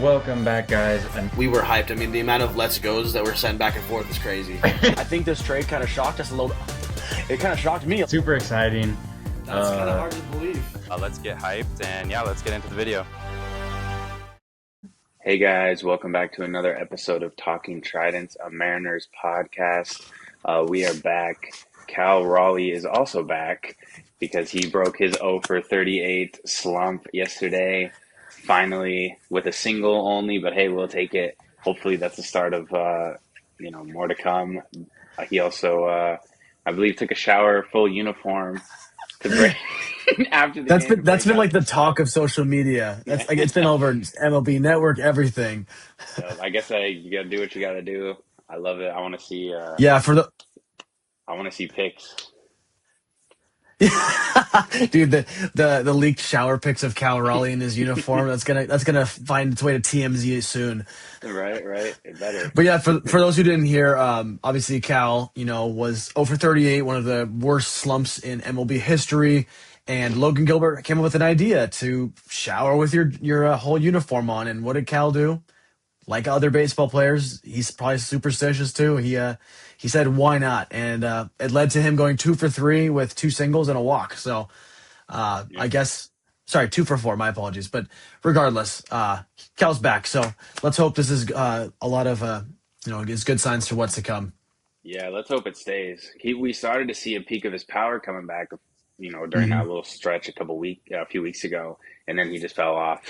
Welcome back, guys. And We were hyped. I mean, the amount of let's goes that were sent back and forth is crazy. I think this trade kind of shocked us a little. It kind of shocked me. super exciting. That's kind of hard to believe. Let's get hyped and let's get into the video. Hey guys, welcome back to another episode of Talking Tridents, a Mariners podcast. We are back. Cal Raleigh is also back because he broke his 0 for 38 slump yesterday, finally with a single only, but hey, we'll take it. Hopefully that's the start of more to come. He also, I believe, took a shower, full uniform to break after the game. That's been like the talk of social media. That's like it's been over MLB Network, everything. So I guess you gotta do what you gotta do. I love it. I want to see. Yeah, I want to see pics. dude, the leaked shower pics of Cal Raleigh in his uniform. That's gonna find its way to TMZ soon. Right. It better. But yeah, for those who didn't hear, obviously Cal, was 0 for 38, one of the worst slumps in MLB history. And Logan Gilbert came up with an idea to shower with your whole uniform on. And what did Cal do? Like other baseball players, he's probably superstitious too. He said, "Why not?" And it led to him going 2 for 3 with 2 singles and a walk. So I guess, sorry, 2 for 4. My apologies. But regardless, Cal's back. So let's hope this is a lot of gives good signs to what's to come. Yeah, let's hope it stays. We started to see a peak of his power coming back, during that little stretch a few weeks ago, and then he just fell off.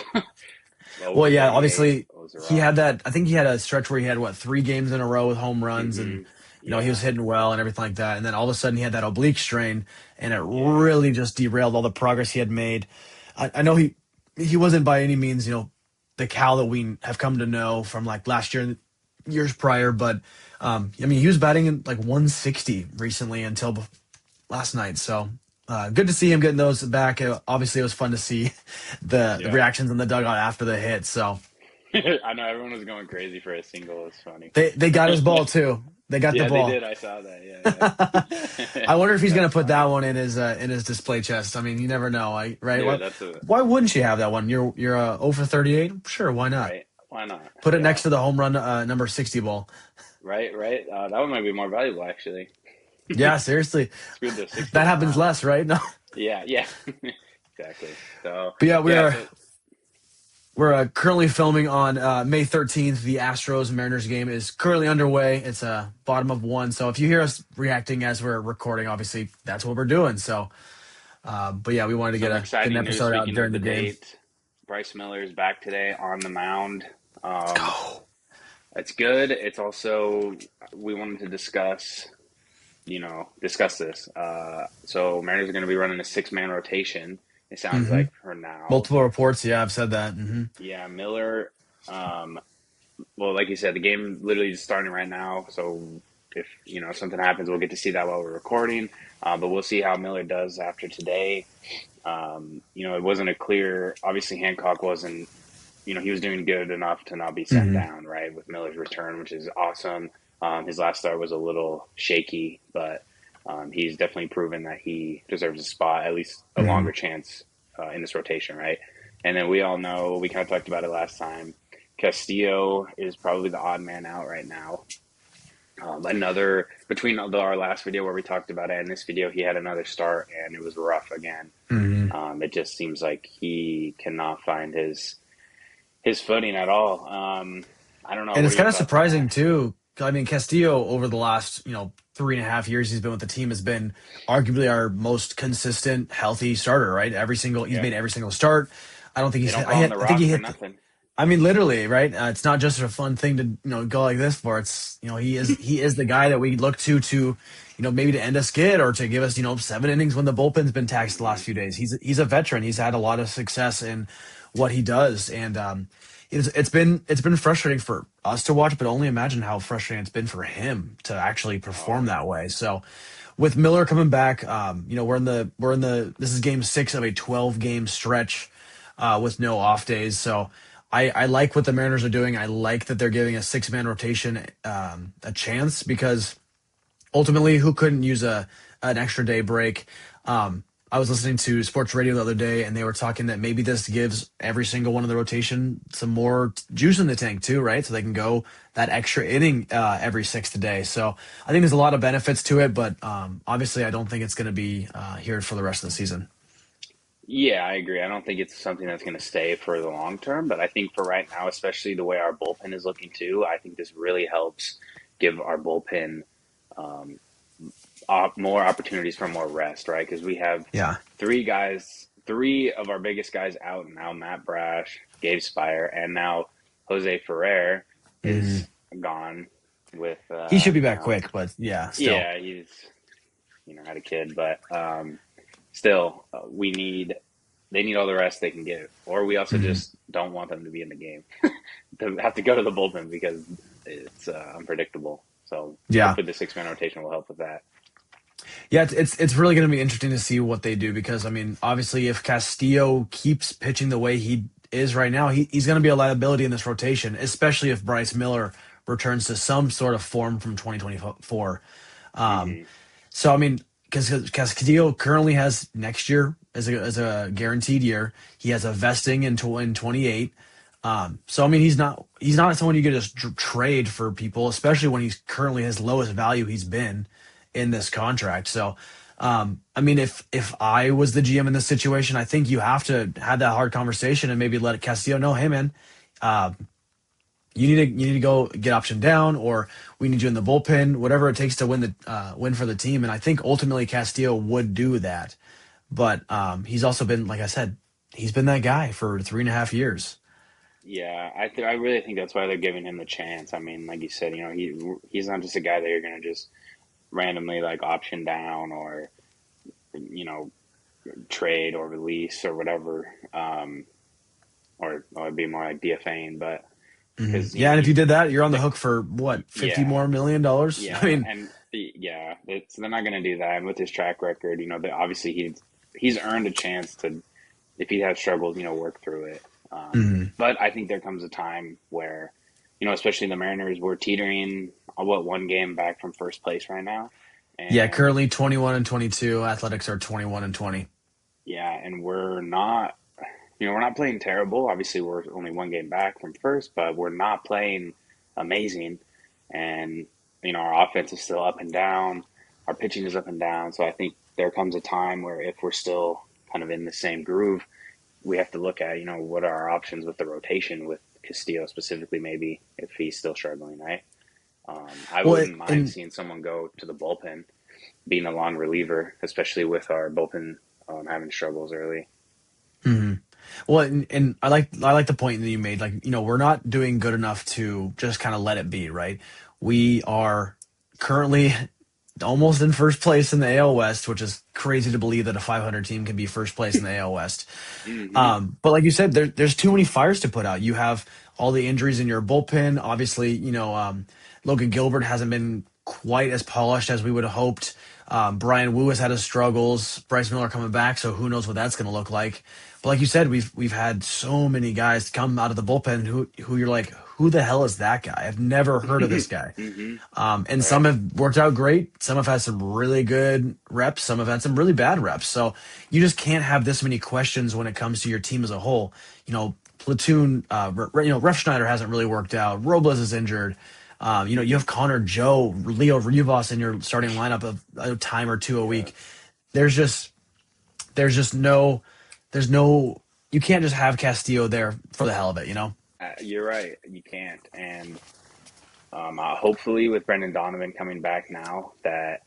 Well, yeah, obviously he had that. I think he had a stretch where he had 3 games in a row with home runs, and he was hitting well and everything like that. And then all of a sudden he had that oblique strain, and it really just derailed all the progress he had made. I know he wasn't by any means the Cal that we have come to know from like last year and years prior, but he was batting in like 160 recently until last night. So good to see him getting those back. Obviously, it was fun to see the reactions in the dugout after the hit. So I know everyone was going crazy for a single. It's funny. They got his ball too. They got the ball. They did. I saw that. Yeah. I wonder if he's gonna put that one in his display chest. I mean, you never know, right? Yeah, why wouldn't you have that one? You're 0 for 38. Sure, why not? Right. Why not? Put it next to the home run number 60 ball. Right. That one might be more valuable, actually. Yeah, seriously. That happens less, right? No. Yeah. Exactly. So, but yeah, we're currently filming on May 13th. The Astros-Mariners game is currently underway. It's a bottom of 1. So if you hear us reacting as we're recording, obviously that's what we're doing. So, but yeah, we wanted to get an episode out during the game. Bryce Miller is back today on the mound. Let's go. It's good. It's also, we wanted to discuss this. So Mariners are going to be running a 6-man rotation. It sounds like for now. Multiple reports. Yeah, I've said that. Yeah, Miller. Well, like you said, the game literally is starting right now. So if something happens, we'll get to see that while we're recording. But we'll see how Miller does after today. It wasn't a clear. Obviously, Hancock wasn't. He was doing good enough to not be sent down, right? With Miller's return, which is awesome. His last start was a little shaky, but he's definitely proven that he deserves a spot, at least a longer chance in this rotation, right? And then we all know, we kind of talked about it last time, Castillo is probably the odd man out right now. Between our last video where we talked about it and this video, he had another start and it was rough again. It just seems like he cannot find his footing at all. I don't know. And it's kind of surprising too. I mean, Castillo over the last 3.5 years he's been with the team has been arguably our most consistent, healthy starter. Right, he's made every single start. I don't think he's. I think he hit. I mean, literally, right? It's not just a fun thing to go like this for. It's he is the guy that we look to maybe to end a skid or to give us 7 innings when the bullpen's been taxed the last few days. He's a veteran. He's had a lot of success in what he does, and it's been frustrating for us to watch, but only imagine how frustrating it's been for him to actually perform that way. So with Miller coming back, we're in the this is game 6 of a 12-game stretch with no off days. So I like what the Mariners are doing. I like that they're giving a 6-man rotation a chance because ultimately, who couldn't use an extra day break? I was listening to sports radio the other day, and they were talking that maybe this gives every single one of the rotation some more juice in the tank too, right? So they can go that extra inning every sixth day. So I think there's a lot of benefits to it, but obviously I don't think it's going to be here for the rest of the season. Yeah, I agree. I don't think it's something that's going to stay for the long term, but I think for right now, especially the way our bullpen is looking too, I think this really helps give our bullpen um, more opportunities for more rest, right? Because we have Yeah. three of our biggest guys out now: Matt Brash, Gabe Spire, and now Jose Ferrer Hmm. is gone with He should be back quick, but yeah, still. yeah, he's had a kid, but still, they need all the rest they can get, or we also Hmm. just don't want them to be in the game to have to go to the bullpen because it's unpredictable. So Yeah. hopefully the 6-man rotation will help with that. Yeah, it's really going to be interesting to see what they do because I mean, obviously, if Castillo keeps pitching the way he is right now, he's going to be a liability in this rotation, especially if Bryce Miller returns to some sort of form from 2024. Um, Hmm. so I mean, because Castillo currently has next year as a guaranteed year, he has a vesting in 28. So I mean, he's not someone you could just trade for people, especially when he's currently his lowest value he's been in this contract. So, I mean, if I was the GM in this situation, I think you have to have that hard conversation and maybe let Castillo know, hey man, uh, you need to go get option down, or we need you in the bullpen, whatever it takes to win for the team. And I think ultimately Castillo would do that, but he's also been, like I said, he's been that guy for 3.5 years. Yeah, I really think that's why they're giving him the chance. I mean, like you said, he's not just a guy that you're going to just randomly like option down or you know trade or release or whatever, or it'd be more like DFAing, but Hmm. because Yeah, and if you did that, you're on the the hook for what, 50 yeah, more million dollars? I yeah, mean, and yeah, they're not going to do that. And with his track record, obviously he's earned a chance to, if he has struggles, work through it. mhm. But I think there comes a time where, especially the Mariners, we're teetering one game back from first place right now, Yeah, and currently 21 and 22. Athletics are 21 and 20. yeah, and we're not playing terrible. Obviously, we're only one game back from first, but we're not playing amazing. And, our offense is still up and down. Our pitching is up and down. So I think there comes a time where if we're still kind of in the same groove, we have to look at, what are our options with the rotation with Castillo specifically, maybe if he's still struggling, right? I Well, wouldn't mind and seeing someone go to the bullpen, being a long reliever, especially with our bullpen having struggles early. mhm. Well, and I like the point that you made. Like, we're not doing good enough to just kind of let it be, right? We are currently almost in first place in the AL West, which is crazy to believe that a 500 team can be first place in the AL West. Hmm. But like you said, there's too many fires to put out. You have all the injuries in your bullpen. Obviously, Logan Gilbert hasn't been quite as polished as we would have hoped. Brian Wu has had his struggles. Bryce Miller coming back, so who knows what that's going to look like. But like you said, we've had so many guys come out of the bullpen who you're like, who the hell is that guy? I've never heard of this guy. Hmm. And some Right. have worked out great. Some have had some really good reps. Some have had some really bad reps. So you just can't have this many questions when it comes to your team as a whole. Platoon, Ref Schneider hasn't really worked out. Robles is injured. You have Connor Joe, Leo Rivas in your starting lineup of a time or two a Yeah. week. There's just, there's no, you can't just have Castillo there for the hell of it. You're right. You can't. And hopefully, with Brendan Donovan coming back now, that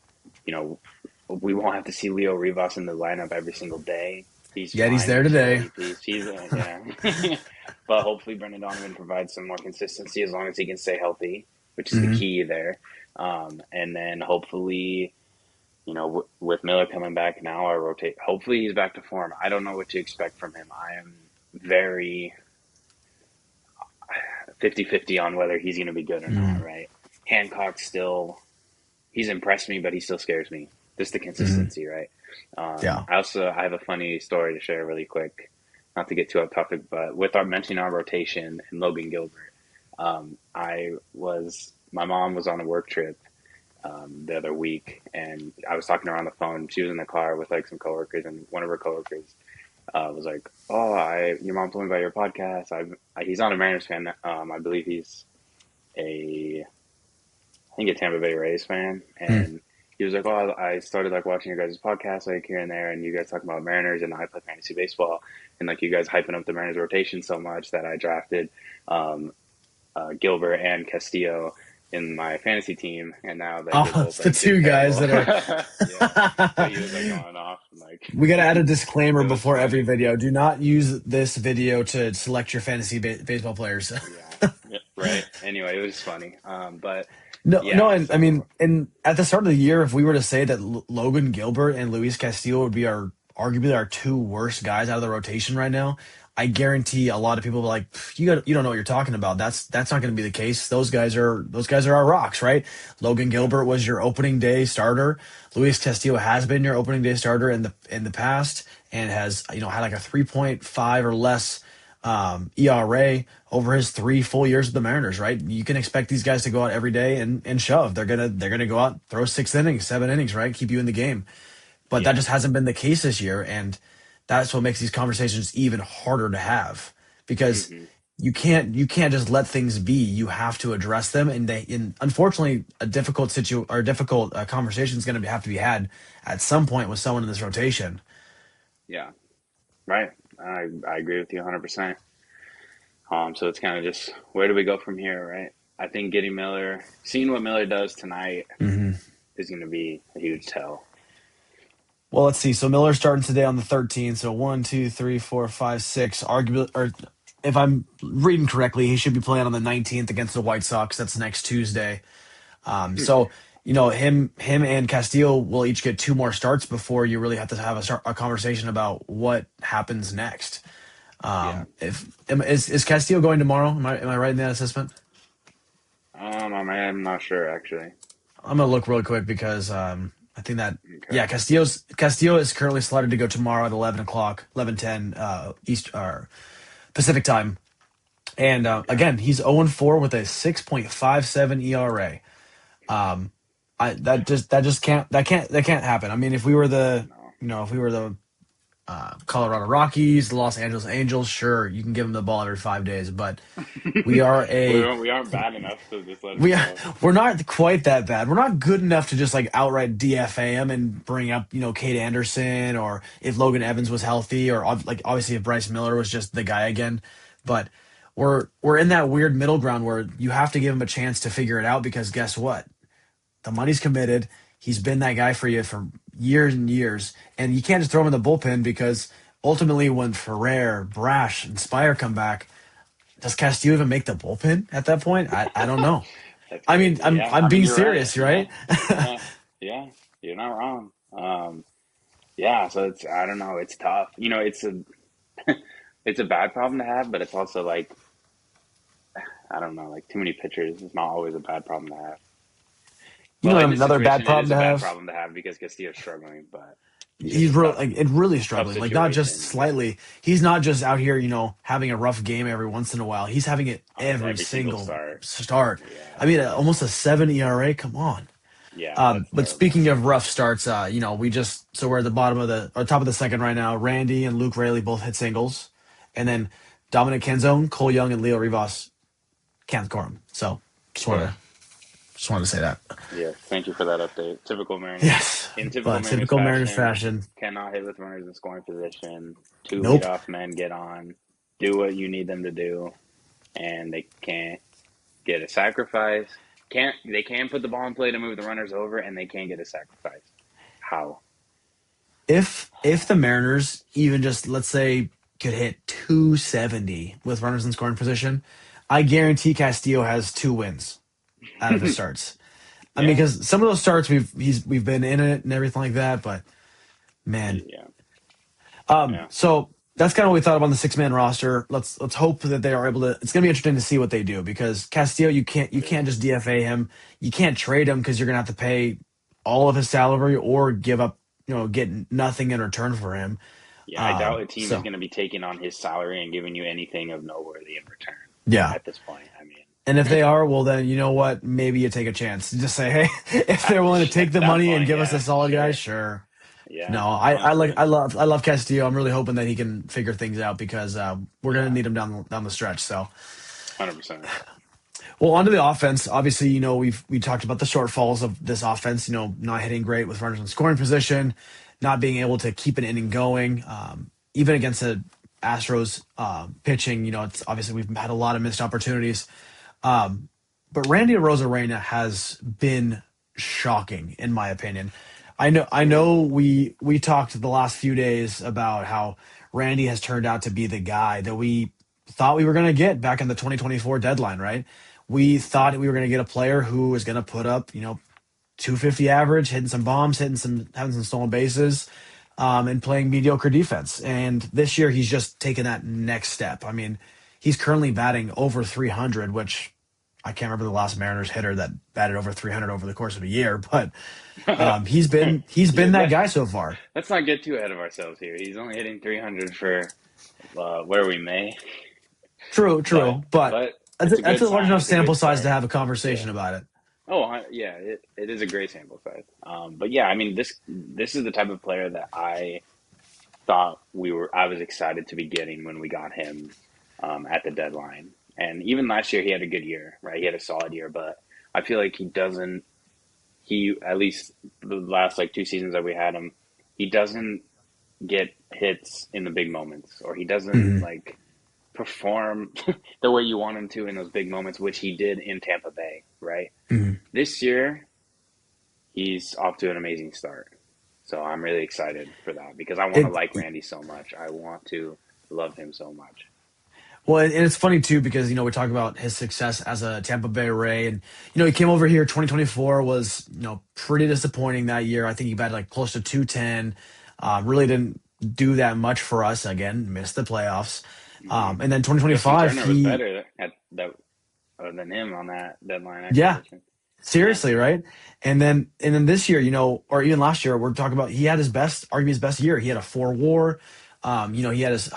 you know we won't have to see Leo Rivas in the lineup every single day. He's Yet he's fine there to stay today. healthy. He's yeah. But hopefully, Brendan Donovan provides some more consistency as long as he can stay healthy, which is the Hmm. key there. And then hopefully, with Miller coming back now, I rotate. Hopefully, he's back to form. I don't know what to expect from him. I am very 50-50 on whether he's going to be good or not, Hmm. right? Hancock still, he's impressed me, but he still scares me. Just the Hmm. consistency, right? Yeah. I have a funny story to share really quick, not to get too off topic, but with our mentioning our rotation and Logan Gilbert, my mom was on a work trip the other week, and I was talking to her on the phone. She was in the car with like some coworkers, and one of her coworkers was like, "Oh, your mom told me about your podcast. He's not a Mariners fan. I believe he's I think a Tampa Bay Rays fan." Hmm. And he was like, "Oh, I started like watching your guys' podcast like here and there, and you guys talking about Mariners, and I play fantasy baseball, and like you guys hyping up the Mariners rotation so much that I drafted um, Gilbert and Castillo in my fantasy team, and now like they're Oh, both it's the like did two guys terrible." that Yeah, so are. he was like going off, and, like We got to add a disclaimer it was before every funny. video. Do not use this video to select your fantasy baseball players. Yeah, right. Anyway, it was funny. But No, yeah, and I mean, so and at the start of the year, if we were to say that Logan Gilbert and Luis Castillo would be arguably our two worst guys out of the rotation right now, I guarantee a lot of people are like, you don't know what you're talking about. That's not going to be the case. Those guys are our rocks, right? Logan Gilbert was your opening day starter. Luis Castillo has been your opening day starter in the past and has had like a 3.5 or less ERA over his 3 full years with the Mariners, right? You can expect these guys to go out every day and shove. They're gonna go out, throw 6 innings, 7 innings, right? Keep you in the game. But that yeah, just hasn't been the case this year, and that's what makes these conversations even harder to have because hmm you can't just let things be. You have to address them, and unfortunately a difficult conversation is going to have to be had at some point with someone in this rotation. yeah, right. I agree with you 100%. So it's kind of just where do we go from here, right? I think seeing what Miller does tonight Mhm. is going to be a huge tell. Well, let's see. So Miller's starting today on the 13th. So one, two, three, four, five, six. Arguably, or if I'm reading correctly, he should be playing on the 19th against the White Sox. That's next Tuesday. So him and Castillo will each get two more starts before you really have to have a conversation about what happens next. Yeah. Is Castillo going tomorrow? Am I right in that assessment? I'm not sure actually. I'm gonna look really quick because I think that Okay. yeah, Castillo is currently slotted to go tomorrow at 11 o'clock, 11:10 East or Pacific time, and Okay. again he's 0-4 with a 6.57 ERA. That just can't happen. I mean, if we were the No. if we were the Colorado Rockies, the Los Angeles Angels, sure you can give them the ball every 5 days, but we are a We aren't bad enough to just let him We go. we're not quite that bad. We're not good enough to just like outright DFA him and bring up Kate Anderson or if Logan Evans was healthy or like obviously if Bryce Miller was just the guy again. But we're in that weird middle ground where you have to give him a chance to figure it out because guess what? The money's committed. He's been that guy for you for years and years, and you can't just throw him in the bullpen because ultimately when Ferrer, Brash, and Spire come back, does Castillo even make the bullpen at that point? I don't know. That's I mean, crazy. I'm Yeah, I'm I mean being you're right. serious, Yeah, right? yeah, yeah. You're not wrong. Yeah. So it's I don't know. It's tough. It's a it's a bad problem to have, but it's also like I don't know. Like too many pitchers is not always a bad problem to have. You Well, know, in this another bad situation, it is problem a to bad have. problem to have because Castillo's struggling, but it's just He's a real, like, it really tough struggling. Like not just situation. Yeah, slightly. He's not just out here, having a rough game every once in a while. He's having it every every single single start. start. Yeah, I mean, almost a 7 ERA. Come on. yeah, that's But terrible. speaking of rough starts, we're at the bottom of the or top of the second right now. Randy and Luke Raley both hit singles, and then Dominic Canzone, Cole Young, and Leo Rivas can't score him. So Okay. just wanted to say that. Yeah, thank you for that update. Typical Mariners. Yes, In typical but Mariners typical Mariners fashion, fashion. cannot hit with runners in scoring position. Two Nope. leadoff men get on, do what you need them to do, and they can't get a sacrifice. They can put the ball in play to move the runners over, and they can't get a sacrifice. How? If the Mariners even just let's say could hit 270 with runners in scoring position, I guarantee Castillo has 2 wins out of his starts. I mean, Yeah, because some of those starts we've been in it and everything like that, but man. yeah, yeah, So that's kind of what we thought about the 6-man roster. Let's hope that they are able to. It's gonna be interesting to see what they do because Castillo, you can't just DFA him. You can't trade him because you're gonna have to pay all of his salary or give up, get nothing in return for him. yeah. I doubt a team is So going to be taking on his salary and giving you anything of noteworthy in return yeah. at this point. I mean, And if they are, well, then you know what? Maybe you take a chance. Just say, hey, if they're willing to take At the that money and point, give us yeah, a solid guy, sure. sure. Yeah, No, honestly, I love Castillo. I'm really hoping that he can figure things out because we're gonna yeah, need him down the stretch. So, 100%. well, onto the offense. Obviously, we talked about the shortfalls of this offense. Not hitting great with runners in scoring position, not being able to keep an inning going. Even against the Astros pitching, it's obviously we've had a lot of missed opportunities. Um, but Randy Arozarena has been shocking, in my opinion. I know we talked the last few days about how Randy has turned out to be the guy that we thought we were going to get back in the 2024 deadline, right? We thought we were going to get a player who was going to put up, 250 average, hitting some bombs, having some stolen bases, and playing mediocre defense. And this year, he's just taken that next step. I mean, he's currently batting over 300, which I can't remember the last Mariners hitter that batted over 300 over the course of a year, but he's been that guy so far. Let's not get too ahead of ourselves here. He's only hitting 300 for where we may, True, but true, but but that's it's a that's good a large sign. enough It's a good sample size to start. have a conversation Yeah. about it. Oh, yeah. It is a great sample size. But yeah, I mean this is the type of player that I was excited to be getting when we got him at the deadline. And even last year he had a good year, right? He had a solid year, but I feel like he at least the last like 2 seasons that we had him, he doesn't get hits in the big moments, or he doesn't Mhm. like perform the way you want him to in those big moments, which he did in Tampa Bay, right? Mhm. This year, he's off to an amazing start. So I'm really excited for that because I want to It like Randy so much. I want to love him so much. Well, and it's funny too because we talk about his success as a Tampa Bay Ray, and he came over here. 2024 was pretty disappointing that year. I think he batted like close to 210. Really didn't do that much for us. Again, missed the playoffs. Hmm. And then Justin 2025, Turner was he better at that than him on that deadline yeah, exhibition. Yeah. seriously, right? And then this year, or even last year, we're talking about he had arguably his best year. He had a 4 WAR. He had his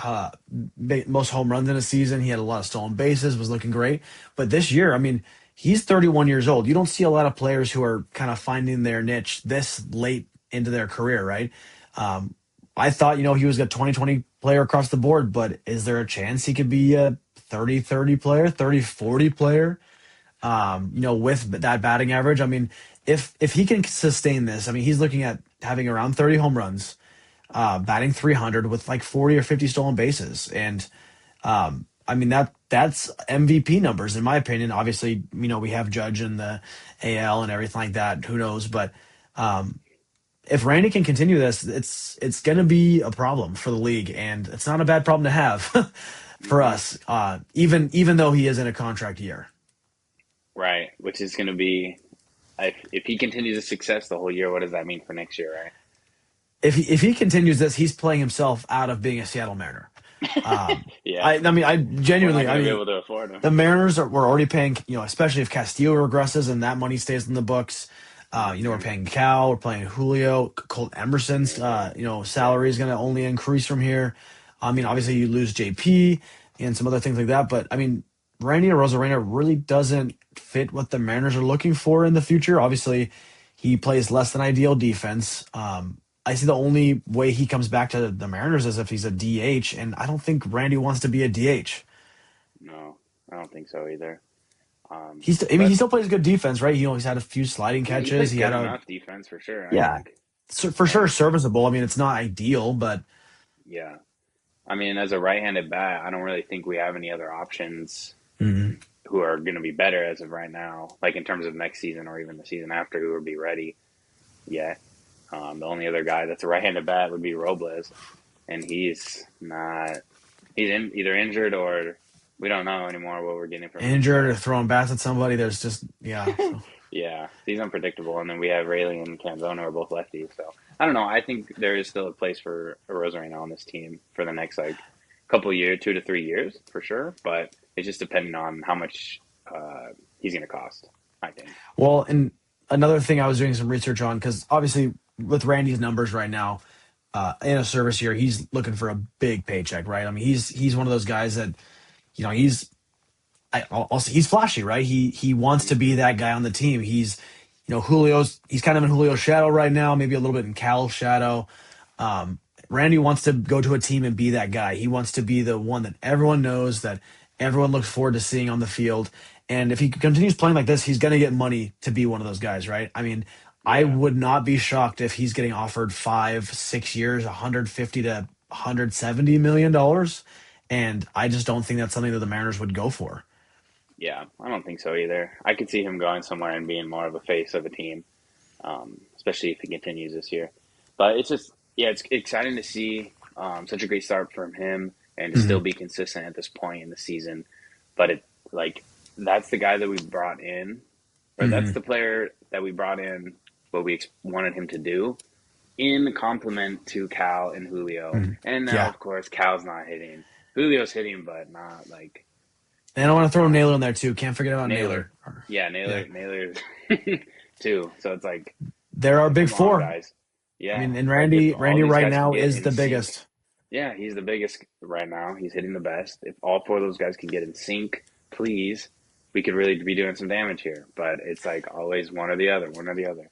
most home runs in a season. He had a lot of stolen bases, was looking great. But this year, I mean, he's 31 years old. You don't see a lot of players who are kind of finding their niche this late into their career, right? Um, I thought, he was a 2020 player across the board, but is there a chance he could be a 30-30 player, 30-40 player? With that batting average. I mean, if he can sustain this, I mean, he's looking at having around 30 home runs, batting 300 with like 40 or 50 stolen bases, and I mean that's MVP numbers in my opinion. Obviously, we have Judge in the AL and everything like that. Who knows? But if Randy can continue this, it's going to be a problem for the league, and it's not a bad problem to have for Hmm. us. Even though he is in a contract year. Right. Which is going to be if he continues his success the whole year. What does that mean for next year? Right. If he continues this, he's playing himself out of being a Seattle Mariner. Um, Yeah. I We're not genuinely, going I to be mean, able to afford him. the Mariners were already paying, especially if Castillo regresses and that money stays in the books. We're Hmm. paying Cal, we're paying Julio, Colt Emerson's, Yeah. salary is going to only increase from here. I mean, obviously you lose JP and some other things like that, but I mean, Randy Arozarena really doesn't fit what the Mariners are looking for in the future. Obviously, he plays less than ideal defense. I see the only way he comes back to the Mariners is if he's a DH, and I don't think Randy wants to be a DH. No, I don't think so either. I mean, he But still plays good defense, right? He's had a few sliding yeah, he catches. plays He good had a enough defense for sure, I yeah, think. for sure And serviceable. I mean, it's not ideal, but yeah, I mean, as a right-handed bat, I don't really think we have any other options mhm. who are going to be better as of right now, like in terms of next season or even the season after, who would be ready yet. The only other guy that's a right-handed bat would be Robles, and he's not. Either injured or we don't know anymore what we're getting from him. Injured or So throwing bats at somebody. There's just yeah. So yeah, he's unpredictable. And then we have Rayleigh and Canzona are both lefties. So I don't know. I think there is still a place for Arozarena on this team for the next like couple of years, 2 to 3 years for sure. But it's just depending on how much he's going to cost. I think. well, and another thing I was doing some research on because obviously with Randy's numbers right now. In a service year, he's looking for a big paycheck, right? I mean, he's one of those guys that he's also he's flashy, right? He wants to be that guy on the team. He's kind of in Julio's shadow right now, maybe a little bit in Cal's shadow. Um, Randy wants to go to a team and be that guy. He wants to be the one that everyone knows, that everyone looks forward to seeing on the field. And if he continues playing like this, he's going to get money to be one of those guys, right? I mean, I Yeah. would not be shocked if he's getting offered 5, 6 years, 150 to $170 million. And I just don't think that's something that the Mariners would go for. Yeah, I don't think so either. I could see him going somewhere and being more of a face of a team, especially if he continues this year. But it's just, yeah, it's exciting to see such a great start from him and to still Mhm. be consistent at this point in the season. But like that's the guy that we brought in, or that's Mhm. the player that we brought in. What we wanted him to do in complement to Cal and Julio, Mhm. and now Yeah. of course Cal's not hitting. Julio's hitting, but not like And I want to throw not Naylor in there too. Can't forget about Naylor. Naylor. Yeah, Yeah. Naylor too. So it's like, They're our big come on, four. guys. I Yeah, mean, and like if all Randy these right guys can now get is in the sync, biggest. yeah, he's the biggest right now. He's hitting the best. If all four of those guys can get in sync, please, we could really be doing some damage here. But it's like always one or the other, one or the other.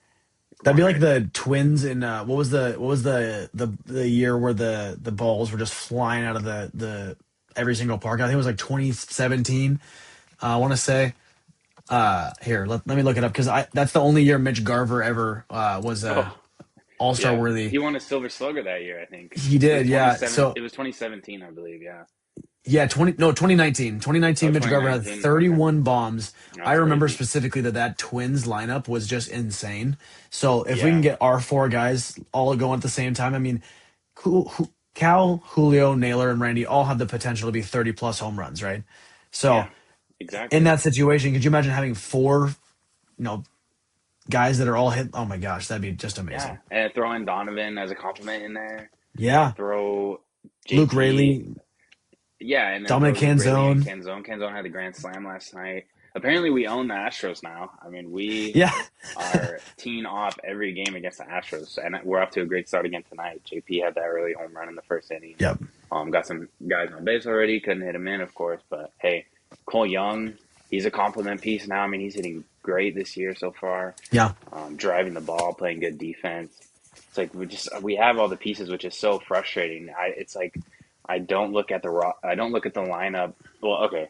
Come That'd be on, like Randy. the Twins in what was the year where the balls were just flying out of the every single park. I think it was like 2017. I want to say. Here, let me look it up because I that's the only year Mitch Garver ever was Oh, All Star yeah, worthy. he won a Silver Slugger that year, I think. He It was did, yeah. 27. So It was 2017, I believe. Yeah. yeah, 2019. Oh, 2019, Mitch Garver had 2019. Okay, 31 bombs. I that's remember crazy. specifically that Twins lineup was just insane. So if we can Yeah, get our four guys all going at the same time, I mean, Cal, Julio, Naylor, and Randy all have the potential to be 30 plus home runs, right? So yeah, in exactly. that situation, could you imagine having four, guys that are all hit? Oh my gosh, that'd be just Yeah, amazing. and throw in Donovan as a compliment in there. Yeah, Throw Luke JP. Rayleigh, Yeah, and then throw Dominic Luke Rayleigh and Canzone. Canzone. Canzone had a grand slam last night. Apparently, we own the Astros now. I mean, we Yeah, are teeing off every game against the Astros, and we're off to a great start again tonight. JP had that early home run in the first inning. yep, Got some guys on base already. Couldn't hit him in, of course, but hey, Cole Young, he's a compliment piece now. I mean, he's hitting great this year so far. yeah. Driving the ball, playing good defense. It's like we have all the pieces, which is so frustrating. It's like I don't look at I don't look at the lineup. Well, okay,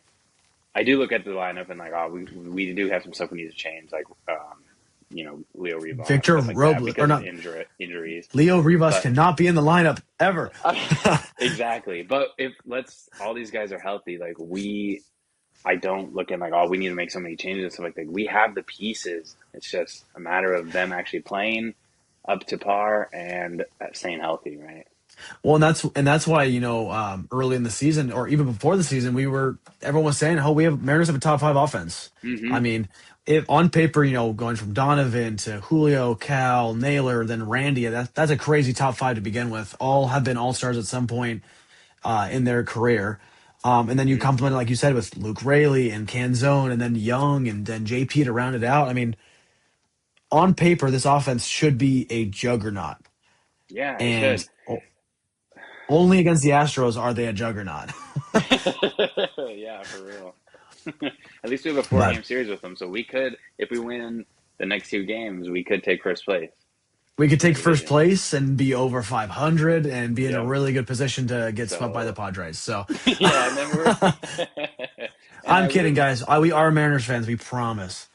I do look at the lineup and like, oh, we do have some stuff we need to change, like Leo Rivas, Victor stuff like that, Robles, or because of not? injuries. Leo Rivas But cannot be in the lineup ever. exactly. But if let's all these guys are healthy, like I don't look at like, oh, we need to make so many changes and stuff like that. We have the pieces. It's just a matter of them actually playing up to par and staying healthy, right? Well, and that's why early in the season or even before the season, everyone was saying, "Oh, Mariners have a top five offense." I Mm-hmm. mean, if on paper, going from Donovan to Julio, Cal, Naylor, then Randy, that's a crazy top five to begin with. All have been all stars at some point in their career. And then you Mm-hmm. complement it, like you said, with Luke Rayleigh and Canzone, and then Young, and then JP to round it out. I mean, on paper, this offense should be a juggernaut, Yeah, it and should. only against the Astros are they a juggernaut. Yeah, for real. At least we have a four But game series with them, so we could, if we win the next two games, we could take first place we could in the take first division. place and be over 500 and be in a Yep. really good position to get swept by the So Padres. So yeah, and then we're and I'm I kidding, wouldn't. guys. We are Mariners fans. We promise.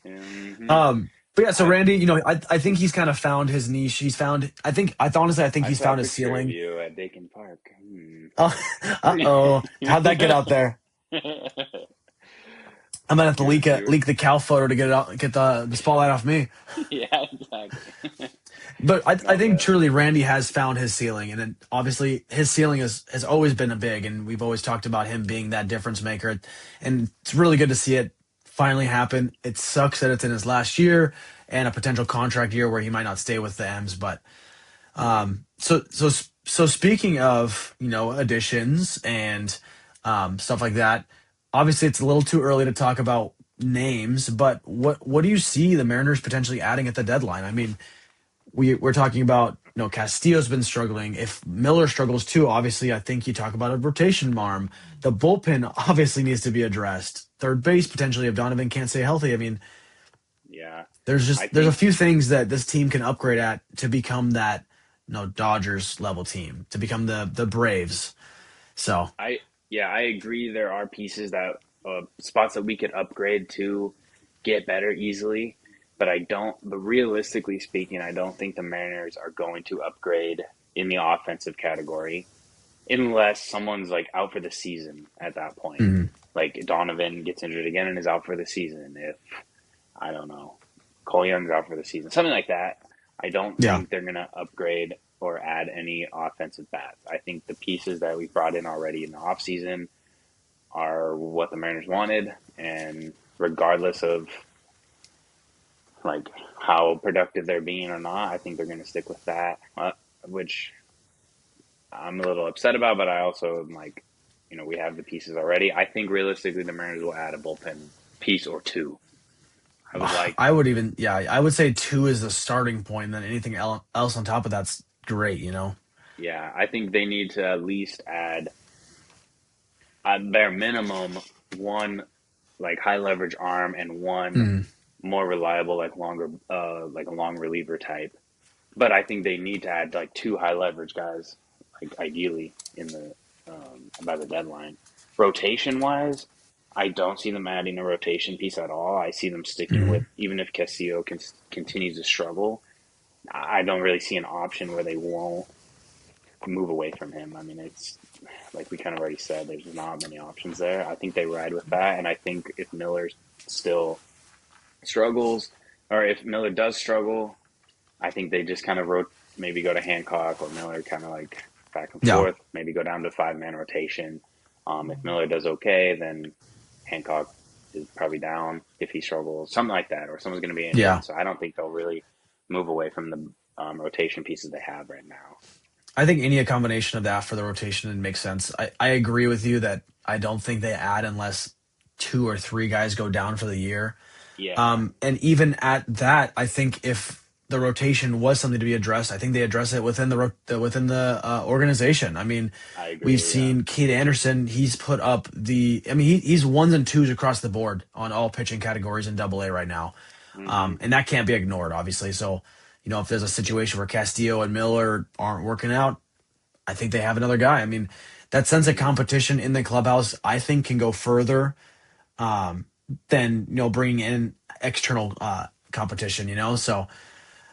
Hmm. But yeah, so I Randy, I think he's kind of found his niche. I think I he's saw a found his picture of ceiling. you at Dakin Park. Hmm. Oh, uh-oh. How'd that get out there? I'm gonna have to Yeah, you were. leak the cow photo to get it out, get the spotlight off me. Yeah, exactly. But I No, think but truly Randy has found his ceiling, and then obviously his ceiling has always been a big, and we've always talked about him being that difference maker, and it's really good to see it finally happen. It sucks that it's in his last year and a potential contract year where he might not stay with the M's, but so speaking of additions and stuff like that, obviously it's a little too early to talk about names, but what do you see the Mariners potentially adding at the deadline? I mean, we're talking about, Castillo's been struggling. If Miller struggles too, obviously, I think you talk about a rotation arm. The bullpen obviously needs to be addressed. Third base potentially if Donovan can't stay healthy. I mean, Yeah, I there's a think few things that this team can upgrade at to become that Dodgers level team, to become the Braves. So I yeah, I agree. There are pieces that spots that we could upgrade to get better easily, but I don't. But realistically speaking, I don't think the Mariners are going to upgrade in the offensive category unless someone's like out for the season at that point. mhm. Like Donovan gets injured again and is out for the season. If I don't know, Cole Young's out for the season, something like that. I don't Yeah, think they're gonna upgrade or add any offensive bats. I think the pieces that we brought in already in the offseason are what the Mariners wanted, and regardless of like how productive they're being or not, I think they're going to stick with that, which I'm a little upset about. But I also am like, we have the pieces already. I think realistically, the Mariners will add a bullpen piece or two. I would like, I would say two is the starting point, and then anything else on top of that's great. yeah, I think they need to at least add at bare minimum one like high leverage arm and one Mhm. more reliable like longer like a long reliever type. But I think they need to add like two high leverage guys, like ideally in the by the deadline. Rotation wise, I don't see them adding a rotation piece at all. I see them sticking with Mhm. even if Castillo continues to struggle. I don't really see an option where they won't move away from him. I mean, it's like we kind of already said. There's not many options there. I think they ride with that, and I think if Miller still struggles, or if Miller does struggle, I think they just kind of maybe go to Hancock or Miller, kind of like back and Yeah, forth. Maybe go down to 5-man rotation. If Miller does okay, then Hancock is probably down if he struggles, something like that, or someone's going to be yeah. injured. So I don't think they'll really move away from the rotation pieces they have right now. I think any combination of that for the rotation makes sense. I agree with you that I don't think they add unless two or three guys go down for the year. Yeah, And even at that, I think if the rotation was something to be addressed, I think they address it within within the organization. I mean, I we've agree. Yeah. seen Kate Anderson. He's put up I mean, he's ones and twos across the board on all pitching categories in Double A right now, Hmm. and that can't be ignored, obviously. So, if there's a situation where Castillo and Miller aren't working out, I think they have another guy. I mean, that sense of competition in the clubhouse, I think, can go further um, than bringing in external competition. So,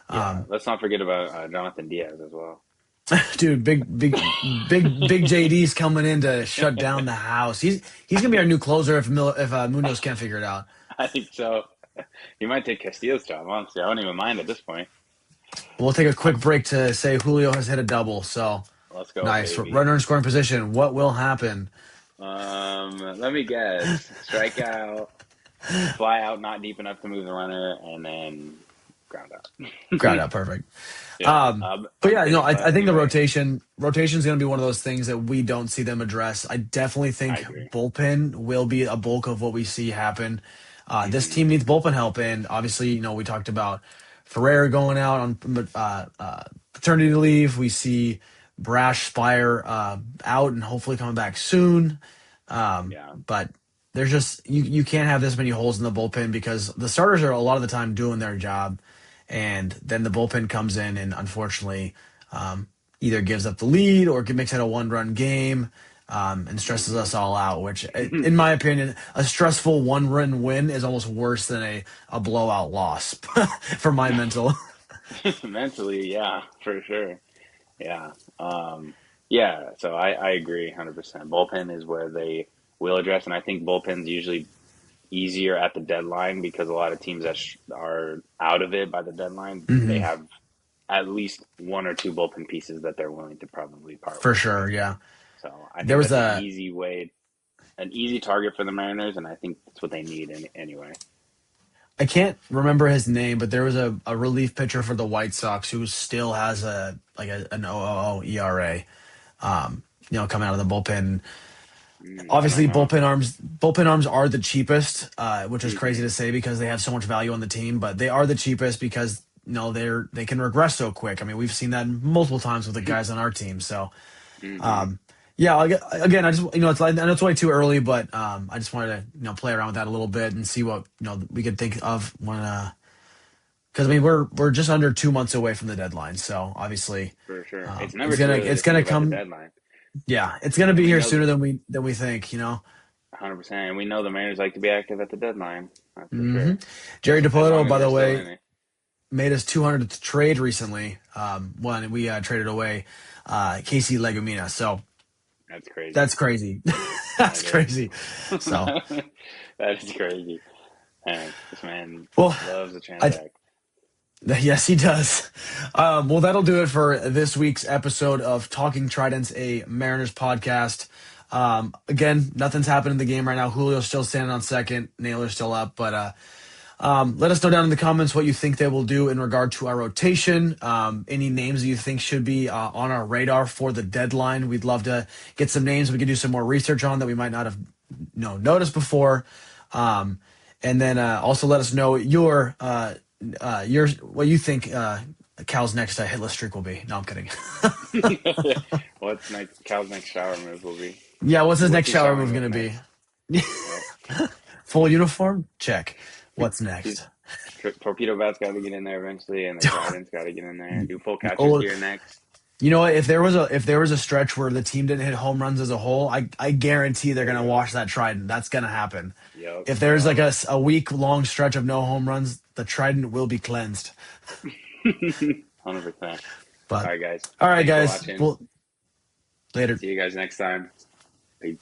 Yeah. um, Let's not forget about Jonathan Diaz as well. dude, big JD's coming in to shut down the house. He's gonna be our new closer if Munoz can't figure it out. I think so. He might take Castillo's job, honestly. I don't even mind at this point. We'll take a quick break to say Julio has hit a double. So Let's go, nice baby. runner in scoring position. What will happen? Let me guess. Strike out, fly out, not deep enough to move the runner, and then ground out. Ground out, perfect. Yeah. But yeah, But I think the anyway, rotation is going to be one of those things that we don't see them address. I definitely I think agree. bullpen will be a bulk of what we see happen. This Hmm. team needs bullpen help, and obviously, we talked about Ferrer going out on paternity leave. We see Brash Spire out and hopefully coming back soon. Yeah. But there's just you can't have this many holes in the bullpen because the starters are a lot of the time doing their job, and then the bullpen comes in and unfortunately either gives up the lead or makes it a one-run game and stresses us all out. Which, in my opinion, a stressful one-run win is almost worse than a blowout loss for my mental. Mentally, yeah, for sure. Yeah. Yeah, so I agree 100%. Bullpen is where they will address, and I think bullpen's usually easier at the deadline because a lot of teams that are out of it by the deadline, they Mhm. have at least one or two bullpen pieces that they're willing to probably part For with, sure, right? yeah. So I There think was that's a an easy target for the Mariners, and I think that's what they need anyway. I can't remember his name, but there was a relief pitcher for the White Sox who still has an 0.00 ERA. Coming out of the bullpen. I don't Obviously, know. bullpen arms are the cheapest, which is crazy Hmm. to say because they have so much value on the team. But they are the cheapest because they can regress so quick. I mean, we've seen that multiple times with the guys on our team. So, yeah, again, I just I know it's way too early, but I just wanted to play around with that a little bit and see what we could think of when because I mean we're just under 2 months away from the deadline. So obviously, For sure. It's never too early to it's think gonna about the come. deadline. Yeah, it's gonna be We here know sooner than we think. 100%. And we know the Mariners like to be active at the deadline. That's for hmm sure. Jerry As DiPoto, long as by we're the still way, in it. made his 200th trade recently when we traded away Casey Legumina. So That's crazy. that's crazy. That's That crazy. is. So, That is crazy. Man, this man well, loves to I transact. yes, he does. Well, that'll do it for this week's episode of Talking Tridents, a Mariners podcast. Again, nothing's happened in the game right now. Julio's still standing on second. Naylor's still up, but let us know down in the comments what you think they will do in regard to our rotation. Any names that you think should be on our radar for the deadline. We'd love to get some names we can do some more research on that we might not have noticed before. And then also let us know your what you think Cal's next hitless streak will be. No, I'm kidding. What's next? Cal's next shower move will be. Yeah, what's his What's next he shower showering move with going to be? Yep. Full uniform? Check. What's He's, next? Torpedo Bat's got to get in there eventually, and the Tridents got to get in there. Do full catcher's Oh, gear next. you know what? If there was a stretch where the team didn't hit home runs as a whole, I guarantee they're gonna wash that Trident. That's gonna happen. Yep. If there's like a week long stretch of no home runs, the Trident will be cleansed. 100%. But All right, guys. all right, Thanks for guys. watching. Well, later. See you guys next time. Peace.